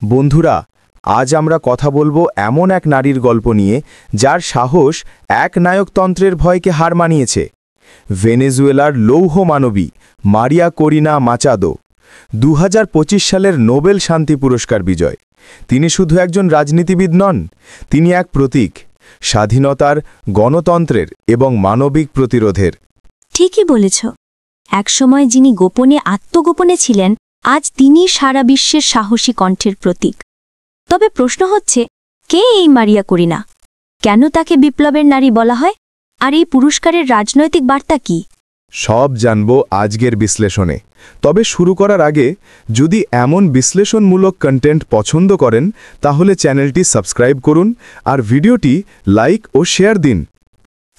বন্ধুরা, আজ আমরা কথা বলবো এমন এক নারীর গল্প নিয়ে যার সাহস এক নায়কতন্ত্রের ভয়কে হার মানিয়েছে। ভেনেজুয়েলার লৌহ মানবী মারিয়া করিনা মাচাদো 2025 সালের নোবেল শান্তি পুরস্কার বিজয়। তিনি শুধু একজন রাজনীতিবিদ নন, তিনি এক প্রতীক স্বাধীনতার, গণতন্ত্রের এবং মানবিক প্রতিরোধের। ঠিকই বলেছ। একসময় যিনি গোপনে আত্মগোপনে ছিলেন, আজ তিনি সারা বিশ্বের সাহসী কণ্ঠের প্রতীক। তবে প্রশ্ন হচ্ছে, কে এই মারিয়া করিনা? কেন তাকে বিপ্লবের নারী বলা হয়? আর এই পুরস্কারের রাজনৈতিক বার্তা কি? সব জানব আজকের বিশ্লেষণে। তবে শুরু করার আগে, যদি এমন বিশ্লেষণমূলক কন্টেন্ট পছন্দ করেন তাহলে চ্যানেলটি সাবস্ক্রাইব করুন আর ভিডিওটি লাইক ও শেয়ার দিন।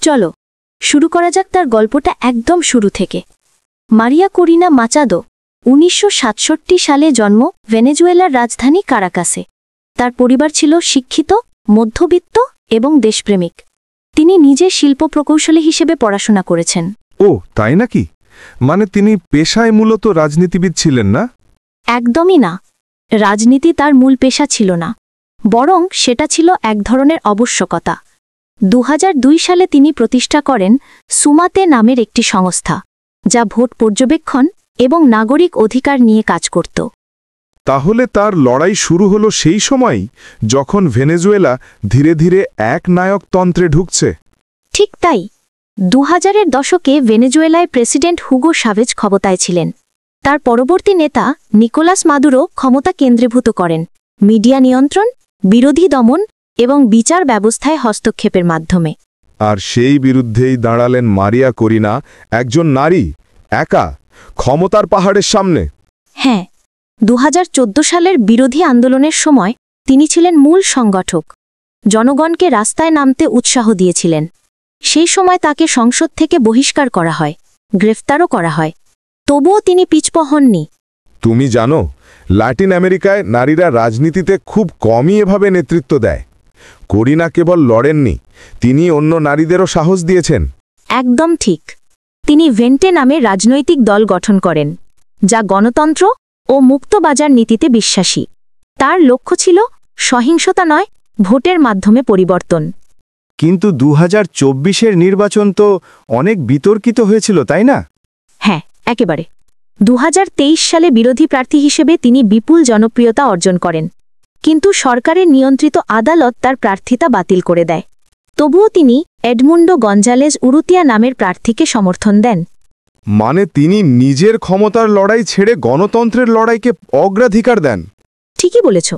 চলো শুরু করা যাক তার গল্পটা একদম শুরু থেকে। মারিয়া করিনা মাচাদো 1967 সালে জন্ম ভেনেজুয়েলার রাজধানী কারাকাসে। তার পরিবার ছিল শিক্ষিত, মধ্যবিত্ত এবং দেশপ্রেমিক। তিনি নিজে শিল্প প্রকৌশলী হিসেবে পড়াশোনা করেছেন। ও তাই নাকি? মানে তিনি পেশায় মূলত রাজনীতিবিদ ছিলেন না? একদমই না। রাজনীতি তার মূল পেশা ছিল না, বরং সেটা ছিল এক ধরনের আবশ্যকতা। 2002 সালে তিনি প্রতিষ্ঠা করেন সুমাতে নামের একটি সংস্থা, যা ভোট পর্যবেক্ষণ এবং নাগরিক অধিকার নিয়ে কাজ করত। তাহলে তার লড়াই শুরু হলো সেই সময় যখন ভেনেজুয়েলা ধীরে ধীরে এক নায়কতন্ত্রে ঢুকছে। ঠিক তাই। 2000-এর দশকে ভেনেজুয়েলায় প্রেসিডেন্ট হুগো শাভেজ ক্ষমতায় ছিলেন। তার পরবর্তী নেতা নিকোলাস মাদুরো ক্ষমতা কেন্দ্রীভূত করেন মিডিয়া নিয়ন্ত্রণ, বিরোধী দমন এবং বিচার ব্যবস্থায় হস্তক্ষেপের মাধ্যমে। আর সেই বিরুদ্ধেই দাঁড়ালেন মারিয়া করিনা, একজন নারী, একা, ক্ষমতার পাহাড়ের সামনে। হ্যাঁ, 2014 সালের বিরোধী আন্দোলনের সময় তিনি ছিলেন মূল সংগঠক। জনগণকে রাস্তায় নামতে উৎসাহ দিয়েছিলেন। সেই সময় তাকে সংসদ থেকে বহিষ্কার করা হয়, গ্রেফতারও করা হয়। তবুও তিনি পিছপা হননি। তুমি জানো, লাতিন আমেরিকায় নারীরা রাজনীতিতে খুব কমই এভাবে নেতৃত্ব দেয়। করিনা কেবল লড়েননি, তিনি অন্য নারীদেরও সাহস দিয়েছেন। একদম ঠিক। তিনি ভেন্টে নামে রাজনৈতিক দল গঠন করেন, যা গণতন্ত্র ও মুক্ত বাজার নীতিতে বিশ্বাসী। তার লক্ষ্য ছিল সহিংসতা নয়, ভোটের মাধ্যমে পরিবর্তন। কিন্তু 2024-এর নির্বাচন তো অনেক বিতর্কিত হয়েছিল, তাই না? হ্যাঁ, একেবারে। 2023 সালে বিরোধী প্রার্থী হিসেবে তিনি বিপুল জনপ্রিয়তা অর্জন করেন, কিন্তু সরকারের নিয়ন্ত্রিত আদালত তার প্রার্থিতা বাতিল করে দেয়। তবুও তিনি এডমুন্ডো গঞ্জালেজ উরুতিয়া নামের প্রার্থীকে সমর্থন দেন। মানে তিনি নিজের ক্ষমতার লড়াই ছেড়ে গণতন্ত্রের লড়াইকে অগ্রাধিকার দেন। ঠিকই বলেছ।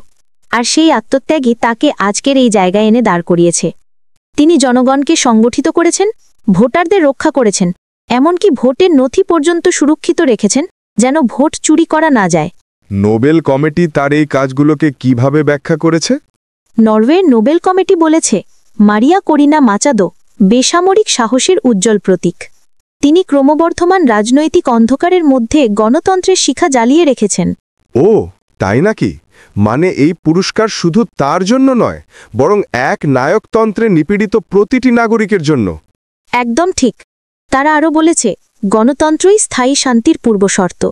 আর সেই আত্মত্যাগই তাকে আজকের এই জায়গায় এনে দাঁড় করিয়েছে। তিনি জনগণকে সংগঠিত করেছেন, ভোটারদের রক্ষা করেছেন, এমনকি ভোটের নথি পর্যন্ত সুরক্ষিত রেখেছেন, যেন ভোট চুরি করা না যায়। নোবেল কমিটি তার এই কাজগুলোকে কিভাবে ব্যাখ্যা করেছে? নরওয়ের নোবেল কমিটি বলেছে, মারিয়া করিনা মাচাদো বেসামরিক সাহসের উজ্জ্বল প্রতীক। তিনি ক্রমবর্ধমান রাজনৈতিক অন্ধকারের মধ্যে গণতন্ত্রের শিখা জ্বালিয়ে রেখেছেন। ও তাই নাকি? মানে এই পুরস্কার শুধু তার জন্য নয়, বরং এক নায়কতন্ত্রে নিপীড়িত প্রতিটি নাগরিকের জন্য। একদম ঠিক। তারা আরও বলেছে, গণতন্ত্রই স্থায়ী শান্তির পূর্বশর্ত।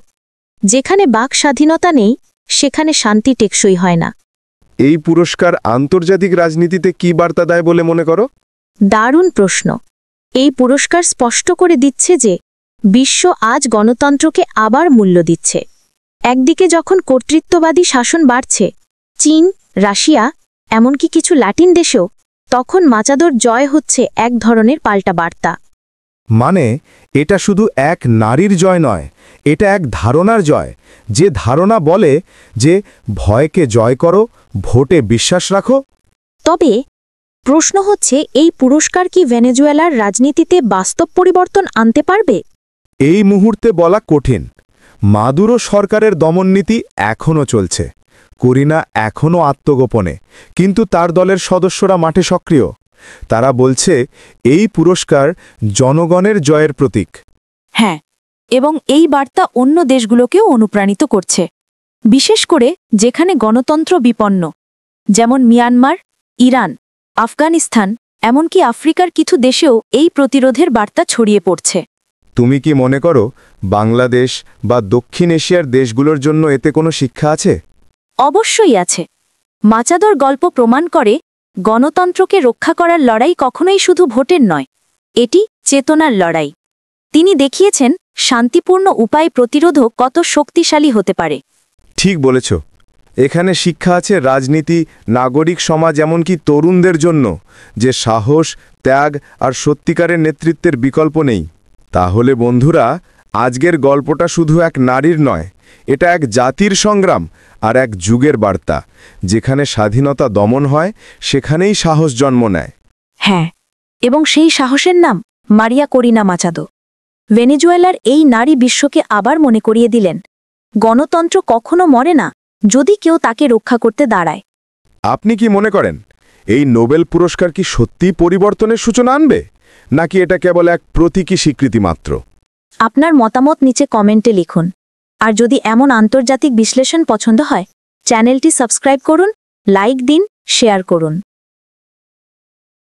যেখানে বাক স্বাধীনতা নেই, সেখানে শান্তি টেকসই হয় না। এই পুরস্কার আন্তর্জাতিক রাজনীতিতে কি বার্তা দেয় বলে মনে করো? দারুণ প্রশ্ন। এই পুরস্কার স্পষ্ট করে দিচ্ছে যে বিশ্ব আজ গণতন্ত্রকে আবার মূল্য দিচ্ছে। একদিকে যখন কর্তৃত্ববাদী শাসন বাড়ছে, চীন, রাশিয়া, এমনকি কিছু লাতিন দেশেও, তখন মাচাদোর জয় হচ্ছে এক ধরনের পাল্টা বার্তা। মানে এটা শুধু এক নারীর জয় নয়, এটা এক ধারণার জয়, যে ধারণা বলে যে ভয়কে জয় করো, ভোটে বিশ্বাস রাখো। তবে প্রশ্ন হচ্ছে, এই পুরস্কার কি ভেনেজুয়েলার রাজনীতিতে বাস্তব পরিবর্তন আনতে পারবে? এই মুহূর্তে বলা কঠিন। মাদুরো সরকারের দমননীতি এখনও চলছে। করিনা এখনও আত্মগোপনে, কিন্তু তার দলের সদস্যরা মাঠে সক্রিয়। তারা বলছে এই পুরস্কার জনগণের জয়ের প্রতীক। হ্যাঁ, এবং এই বার্তা অন্য দেশগুলোকেও অনুপ্রাণিত করছে, বিশেষ করে যেখানে গণতন্ত্র বিপন্ন, যেমন মিয়ানমার, ইরান, আফগানিস্তান, এমনকি আফ্রিকার কিছু দেশেও এই প্রতিরোধের বার্তা ছড়িয়ে পড়ছে। তুমি কি মনে করো বাংলাদেশ বা দক্ষিণ এশিয়ার দেশগুলোর জন্য এতে কোনো শিক্ষা আছে? অবশ্যই আছে। মাচাদোর গল্প প্রমাণ করে গণতন্ত্রকে রক্ষা করার লড়াই কখনোই শুধু ভোটের নয়, এটি চেতনার লড়াই। তিনি দেখিয়েছেন শান্তিপূর্ণ উপায় প্রতিরোধও কত শক্তিশালী হতে পারে। ঠিক বলেছ। এখানে শিক্ষা আছে রাজনীতি, নাগরিক সমাজ, এমনকি তরুণদের জন্য, যে সাহস, ত্যাগ আর সত্যিকারের নেতৃত্বের বিকল্প নেই। তাহলে বন্ধুরা, আজকের গল্পটা শুধু এক নারীর নয়, এটা এক জাতির সংগ্রাম আর এক যুগের বার্তা। যেখানে স্বাধীনতা দমন হয়, সেখানেই সাহস জন্ম নেয়। হ্যাঁ, এবং সেই সাহসের নাম মারিয়া করিনা মাচাদো। ভেনেজুয়েলার এই নারী বিশ্বকে আবার মনে করিয়ে দিলেন, গণতন্ত্র কখনো মরে না যদি কেউ তাকে রক্ষা করতে দাঁড়ায়। আপনি কি মনে করেন এই নোবেল পুরস্কার কি সত্যিই পরিবর্তনের সূচনা আনবে, নাকি এটা কেবল এক প্রতীকী স্বীকৃতি মাত্র? আপনার মতামত নিচে কমেন্টে লিখুন। আর যদি এমন আন্তর্জাতিক বিশ্লেষণ পছন্দ হয়, চ্যানেলটি সাবস্ক্রাইব করুন, লাইক দিন, শেয়ার করুন।